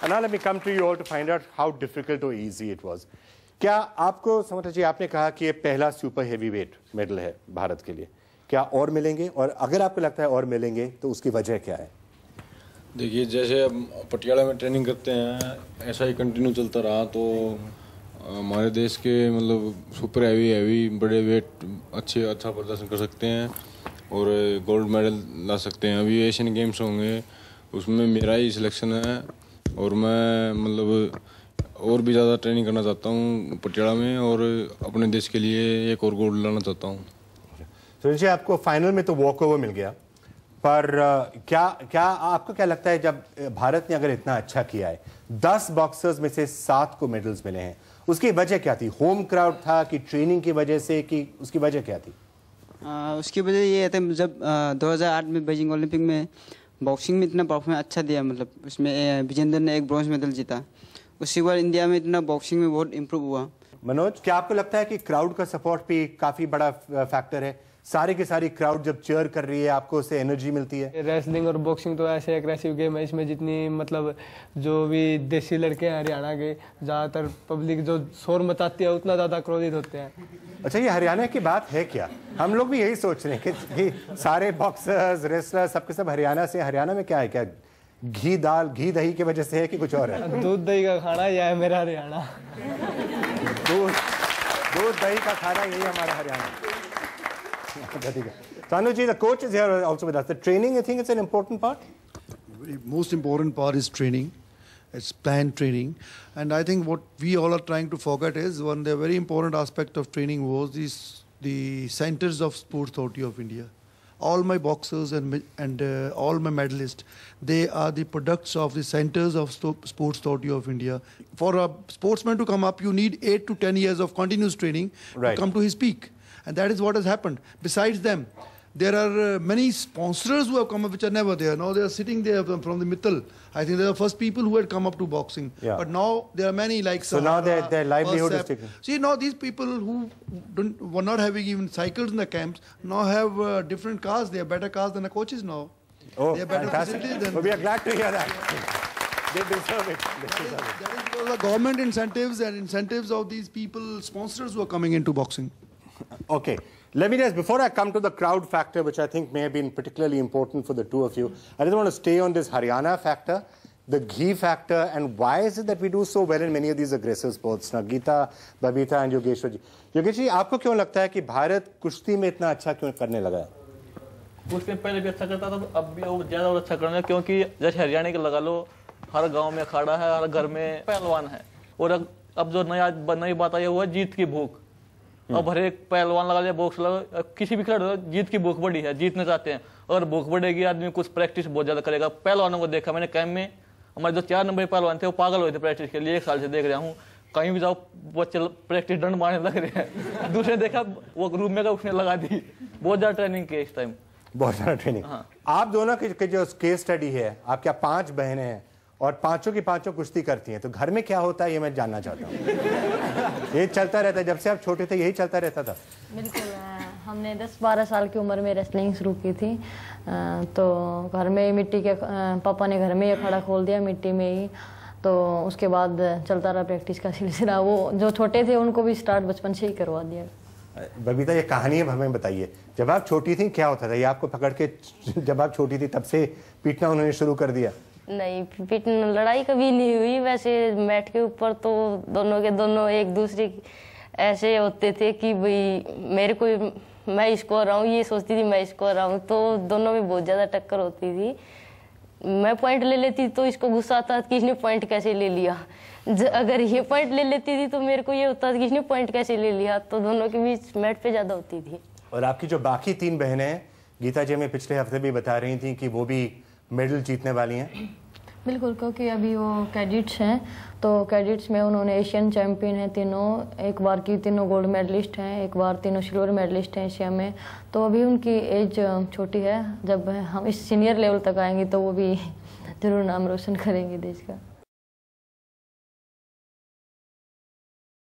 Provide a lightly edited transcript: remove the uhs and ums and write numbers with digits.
And now let me come to you all to find out how difficult or easy it was. क्या आपको समझ जी, आपने कहा कि ये पहला सुपर हेवी वेट मेडल है भारत के लिए, क्या और मिलेंगे? और अगर आपको लगता है और मिलेंगे तो उसकी वजह क्या है? देखिए, जैसे अब पटियाला में ट्रेनिंग करते हैं, ऐसा ही कंटिन्यू चलता रहा तो हमारे देश के मतलब सुपर हैवी बड़े वेट अच्छा प्रदर्शन कर सकते हैं और गोल्ड मेडल ला सकते हैं। अभी एशियन गेम्स होंगे, उसमें मेरा ही सिलेक्शन है और मैं मतलब और भी ज़्यादा ट्रेनिंग करना चाहता हूँ पटियाला में और अपने देश के लिए एक और गोल्ड लाना चाहता हूँ। सुनील जी, आपको फाइनल में तो वॉक ओवर मिल गया, पर क्या आपको क्या लगता है, जब भारत ने अगर इतना अच्छा किया है, 10 बॉक्सर्स में से 7 को मेडल्स मिले हैं, उसकी वजह क्या थी? होम क्राउड था कि ट्रेनिंग की वजह से, कि उसकी वजह क्या थी? उसकी वजह ये है, जब 2008 में बीजिंग ओलंपिक में बॉक्सिंग में इतना परफॉर्मेंस अच्छा दिया, मतलब उसमें विजेंद्र ने एक ब्रॉन्ज मेडल जीता, उसके बाद इंडिया में इतना बॉक्सिंग में बहुत इम्प्रूव हुआ। मनोज, क्या आपको लगता है कि क्राउड का सपोर्ट भी काफी बड़ा फैक्टर है? सारी की सारी क्राउड जब चीयर कर रही है, आपको उससे एनर्जी मिलती है? रेसलिंग और बॉक्सिंग तो ऐसे एग्रेसिव गेम है, इसमें जितनी मतलब जो भी देसी लड़के हैं हरियाणा के, ज़्यादातर पब्लिक जो शोर मचाती है उतना ज़्यादा क्रोधित होते हैं। अच्छा, ये हरियाणा की बात है क्या? हम लोग भी यही सोच रहे हैं कि सारे बॉक्सर्स, रेसलर सबके सब हरियाणा से। हरियाणा में क्या है? क्या घी दही की वजह से है कि कुछ और है? दूध दही का खाना यह है मेरा हरियाणा। दूध दही का खाना यही हमारा Haryana. Tanuji, the coach is here also with us. The training, I think it's an important part? The most important part is training. It's planned training. And I think what we all are trying to forget is one the very important aspect of training was the centers of Sports Authority of India. All my boxers and all my medalists, they are the products of the centers of Sports Authority of India. For a sportsman to come up, you need 8 to 10 years of continuous training to come to his peak. And that is what has happened. Besides them, there are many sponsors who have come up which are never there. Now they are sitting there from the Mittal. I think they are the first people who had come up to boxing. Yeah. But now there are many like so Sahara, now their livelihood is taken. See, now these people who were not having even cycles in the camps now have different cars. They are better cars than the coaches now. Oh, they are better fantastic. Well, we are glad to hear that. They deserve it. That is because the government incentives and incentives of these people, sponsors who are coming into boxing. Okay, let me just, before I come to the crowd factor, which I think may have been particularly important for the two of you, I just want to stay on this Haryana factor, the ghee factor, and why is it that we do so well in many of these aggressive sports? Now, Geeta, Babita and Yogeshwar ji. Yogesh ji, आपको क्यों लगता है कि भारत कुश्ती में इतना अच्छा क्यों करने लगा है? कुश्ती में पहले भी अच्छा करता था, तो अब भी और ज़्यादा और अच्छा करना है, क्योंकि जैसे हरियाणा के लगा लो, हर गांव में अखाड़ा है, हर घर में पहलवान है, और अब जो नई बात आई हुआ है जीत की भूख। अब हर एक पहलवान लगा लिया, बॉक्स लगा, किसी भी खिलाड़ी जीत की भूख बढ़ी है, जीतना चाहते हैं, और भूख बढ़ेगी आदमी कुछ प्रैक्टिस बहुत ज्यादा करेगा। पहलवानों को देखा मैंने कैंप में, हमारे जो 4 नंबर पहलवान थे वो पागल हुए थे प्रैक्टिस के लिए। 1 साल से देख रहा हूँ, कहीं भी जाओ बच्चे प्रैक्टिस डंड मारने लग रहे हैं। दूसरे देखा वो रूम में उसने लगा दी, बहुत ज्यादा ट्रेनिंग की इस टाइम, बहुत ज्यादा ट्रेनिंग। आप दोनों की जो केस स्टडी है, आप क्या 5 बहनें हैं और पांचों की पांचों कुश्ती करती हैं, तो घर में क्या होता है ये मैं जानना चाहता हूँ। ये चलता रहता है, जब से आप छोटे थे यही चलता रहता था? बिल्कुल, हमने 10-12 साल की उम्र में रेसलिंग शुरू की थी, तो घर में मिट्टी के पापा ने घर में ही अखाड़ा खोल दिया मिट्टी में ही, तो उसके बाद चलता रहा प्रैक्टिस का सिलसिला। वो जो छोटे थे उनको भी स्टार्ट बचपन से ही करवा दिया। बबीता, ये कहानी हमें बताइए, जब आप छोटी थी क्या होता था? ये आपको पकड़ के जब आप छोटी थी तब से पीटना उन्होंने शुरू कर दिया? नहीं, लड़ाई कभी नहीं हुई, वैसे मैट के ऊपर तो दोनों के दोनों एक दूसरे ऐसे होते थे कि भाई मेरे को मैं इसको रहा हूँ, ये सोचती थी मैं इसको रहा हूँ, तो दोनों में बहुत ज़्यादा टक्कर होती थी। मैं पॉइंट ले लेती तो इसको गुस्सा आता कि इसने पॉइंट कैसे ले लिया, अगर ये पॉइंट ले लेती थी तो मेरे को ये होता कि इसने पॉइंट कैसे ले लिया, तो दोनों के बीच मैट पे ज़्यादा होती थी। और आपकी जो बाकी 3 बहनें हैं, गीता जी हमें पिछले हफ्ते भी बता रही थी कि वो भी मेडल जीतने वाली हैं। बिल्कुल, क्योंकि अभी वो कैडेट्स हैं, तो कैडेट्स में उन्होंने एशियन चैम्पियन हैं तीनों, एक बार की तीनों गोल्ड मेडलिस्ट हैं, एक बार तीनों सिल्वर मेडलिस्ट हैं एशिया में। तो अभी उनकी एज छोटी है, जब हम इस सीनियर लेवल तक आएंगे तो वो भी जरूर नाम रोशन करेंगे देश का।